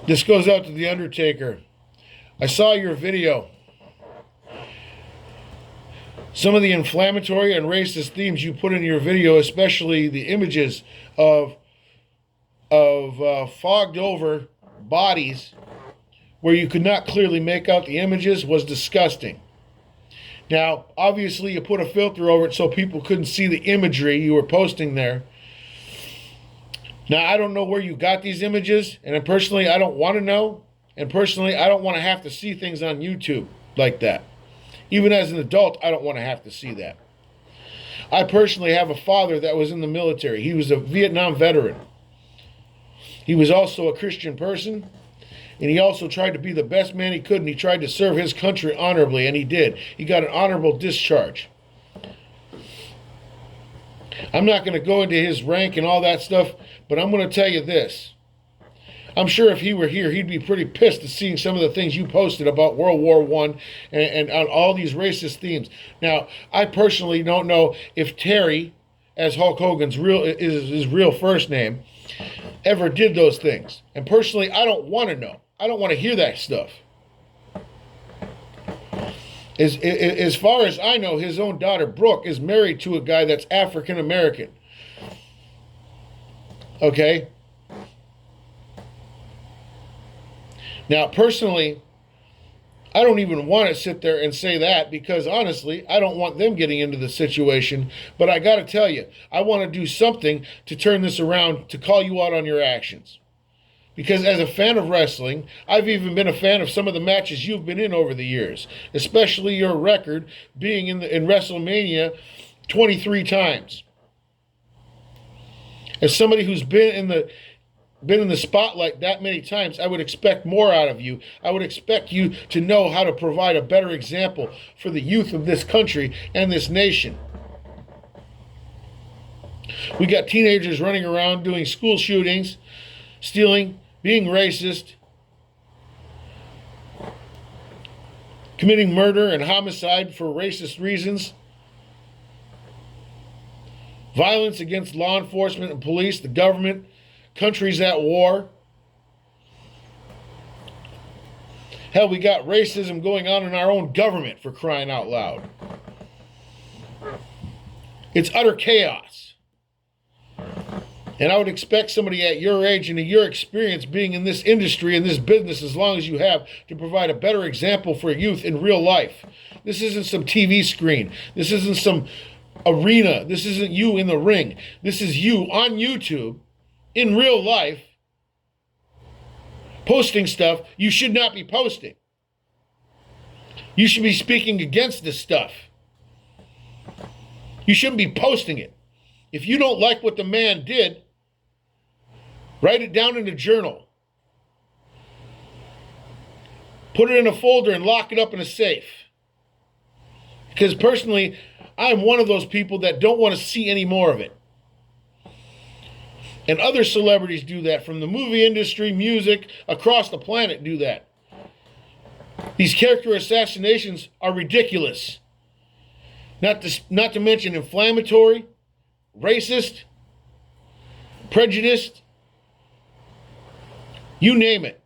This goes out to the Undertaker. I saw your video. Some of the inflammatory and racist themes you put in your video, especially the images of fogged over bodies where you could not clearly make out the images, was disgusting. Now, obviously you put a filter over it so people couldn't see the imagery you were posting there. Now, I don't know where you got these images, and personally, I don't want to know. And personally, I don't want to have to see things on YouTube like that. Even as an adult, I don't want to have to see that. I personally have a father that was in the military. He was a Vietnam veteran. He was also a Christian person, and he also tried to be the best man he could, and he tried to serve his country honorably, and he did. He got an honorable discharge. I'm not going to go into his rank and all that stuff, but I'm going to tell you this. I'm sure if he were here, he'd be pretty pissed at seeing some of the things you posted about World War I and on all these racist themes. Now, I personally don't know if Terry, as Hulk Hogan's his real first name, ever did those things. And personally, I don't want to know. I don't want to hear that stuff. As far as I know, his own daughter, Brooke, is married to a guy that's African American. Okay? Now, personally, I don't even want to sit there and say that because, honestly, I don't want them getting into the situation. But I got to tell you, I want to do something to turn this around, to call you out on your actions. Because as a fan of wrestling, I've even been a fan of some of the matches you've been in over the years, especially your record being in WrestleMania 23 times. As somebody who's been in the spotlight that many times, I would expect more out of you. I would expect you to know how to provide a better example for the youth of this country and this nation. We got teenagers running around doing school shootings, stealing, being racist, committing murder and homicide for racist reasons, violence against law enforcement and police, the government, countries at war. Hell, we got racism going on in our own government, for crying out loud. It's utter chaos. And I would expect somebody at your age and in your experience being in this industry and this business as long as you have to provide a better example for youth in real life. This isn't some TV screen. This isn't some arena. This isn't you in the ring. This is you on YouTube in real life posting stuff you should not be posting. You should be speaking against this stuff. You shouldn't be posting it. If you don't like what the man did, write it down in a journal. Put it in a folder and lock it up in a safe. Because personally, I'm one of those people that don't want to see any more of it. And other celebrities do that, from the movie industry, music, across the planet do that. These character assassinations are ridiculous. Not to mention inflammatory, racist, prejudiced, you name it.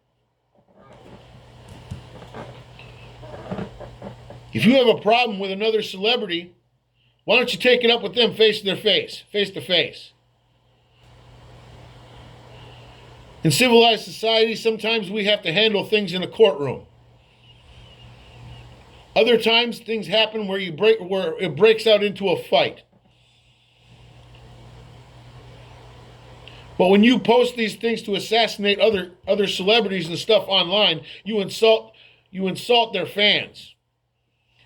If you have a problem with another celebrity, why don't you take it up with them face to face? In civilized society, sometimes we have to handle things in a courtroom. Other times, things happen where it breaks out into a fight. But when you post these things to assassinate other celebrities and stuff online, you insult their fans.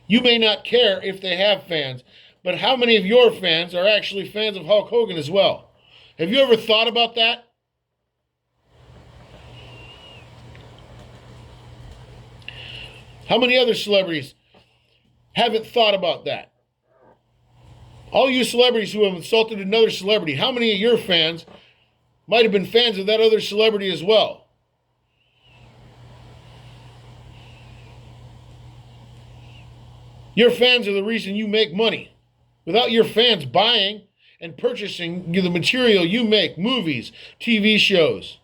You may not care if they have fans, but how many of your fans are actually fans of Hulk Hogan as well? Have you ever thought about that? How many other celebrities haven't thought about that? All you celebrities who have insulted another celebrity, how many of your fans might have been fans of that other celebrity as well? Your fans are the reason you make money. Without your fans buying and purchasing the material you make, movies, TV shows,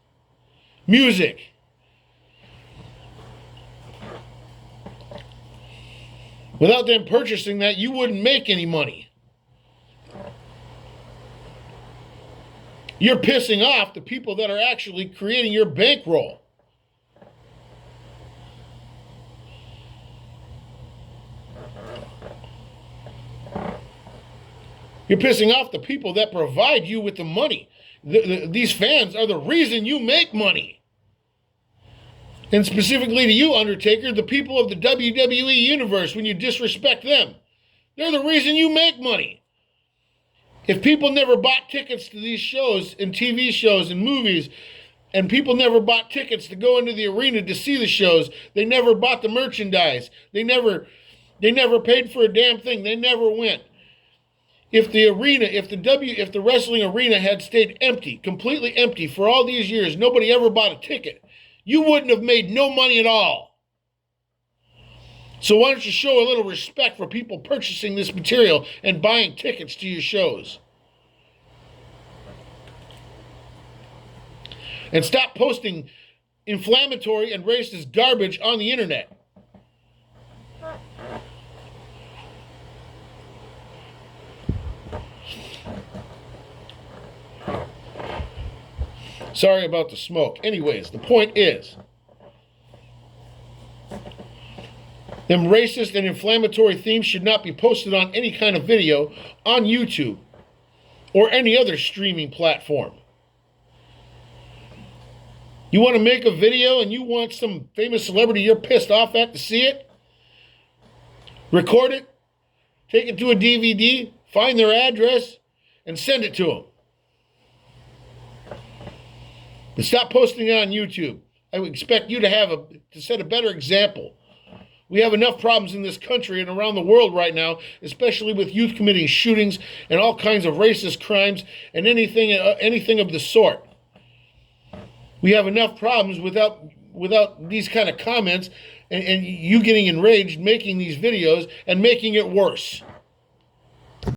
music. Without them purchasing that, you wouldn't make any money. You're pissing off the people that are actually creating your bankroll. You're pissing off the people that provide you with the money. These fans are the reason you make money. And specifically to you, Undertaker, the people of the WWE universe, when you disrespect them, they're the reason you make money. If people never bought tickets to these shows and TV shows and movies, and people never bought tickets to go into the arena to see the shows, they never bought the merchandise. They never paid for a damn thing. They never went. If the wrestling arena had stayed empty, completely empty for all these years, nobody ever bought a ticket, you wouldn't have made no money at all. So why don't you show a little respect for people purchasing this material and buying tickets to your shows? And stop posting inflammatory and racist garbage on the internet. Sorry about the smoke. Anyways, the point is, them racist and inflammatory themes should not be posted on any kind of video on YouTube or any other streaming platform. You want to make a video and you want some famous celebrity you're pissed off at to see it? Record it, take it to a DVD, find their address, and send it to them. But stop posting it on YouTube. I would expect you to set a better example. We have enough problems in this country and around the world right now, especially with youth committing shootings and all kinds of racist crimes and anything of the sort. We have enough problems without these kind of comments and you getting enraged, making these videos and making it worse.